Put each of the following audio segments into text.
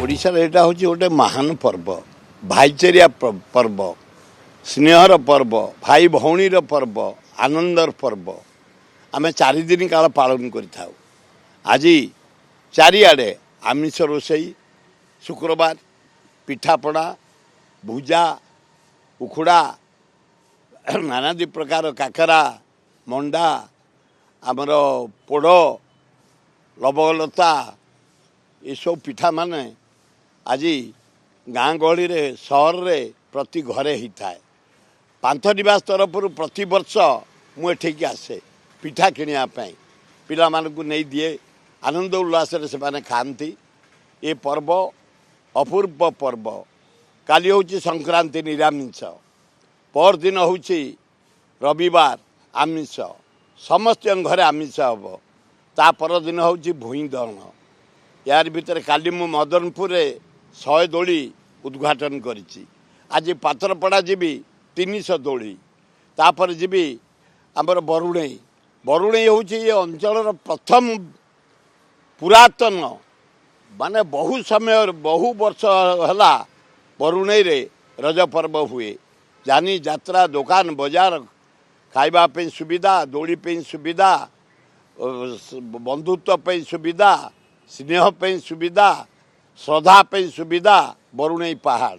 ओडिशार एटा हूँ गोटे महान पर्व भाईचारिया पर्व स्नेहर पर्व भाई भौणीर पर्व आनंदर पर्व आम 4 दिन काल पालन कर आज चारिआडे आमिष रोषई शुक्रवार पिठापड़ा भुजा उखुड़ा नानादी प्रकार काकरा मंडा आमर पोड़ लवलता ये सब पिठा माने आज गाँ गहली रे सहर रे प्रति घरे ही थाए पांथ निवास तरफ प्रति वर्ष मुझे आसे पिठा किणापी पिला मानकु नहीं दिए आनंद उल्लास से माने खाती ये पर्व अपूर्व पर्व काली हूँ संक्रांति निरामिष पर दिन हूँ रविवार आमिष समस्त घरे आमिष हम ता पर दिन हूँ भूई दहन यार भितर काली मु मदनपुर 100 दोली उद्घाटन करिछि आज पात्रपड़ा जीवी 300 दोली तापर जीवी आमर बरुणई बरुणई हूँ ये अंचल प्रथम पुरातन माने बहु समय बहु वर्ष है बरुणई रे रज पर्व हुए जानी यात्रा दुकान बाजार खाइबा पे सुविधा दोली पे सुविधा बंधुत्व पे सुविधा स्नेह पे सुविधा श्रद्धा पे सुविधा बरुणई पहाड़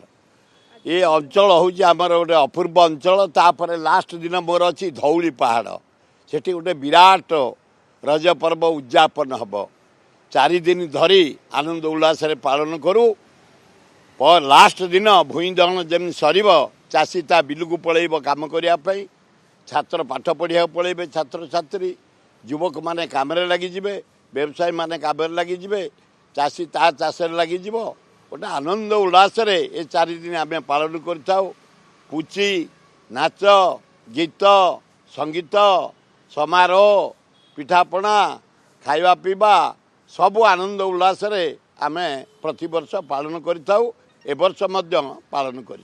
ये अंचल हूँ आमर गोटे अपूर्व अंचल तापर लास्ट दिन मोर अच्छी धौली पहाड़ सेठी गोटे विराट रज पर्व उद्यापन हम 4 दिन धरी आनंद उल्लास पालन करूँ पर लास्ट दिन भूई दहन जमी सर चाषी ता बिलू पलैब कम करने छात्र पाठ पढ़िया पलैबे छात्र छात्री युवक माने काम लगिजे व्यवसायी माने काम लगिजे चाषी ता चाष लगिज गोटे आनंद उल्लास ये 4 दिन आम पालन करुची नाच गीत संगीत समारोह पिठापଣା खाइबा पीवा सबु आनंद उल्लास आम प्रतिवर्ष पालन कर वर्ष पालन कर।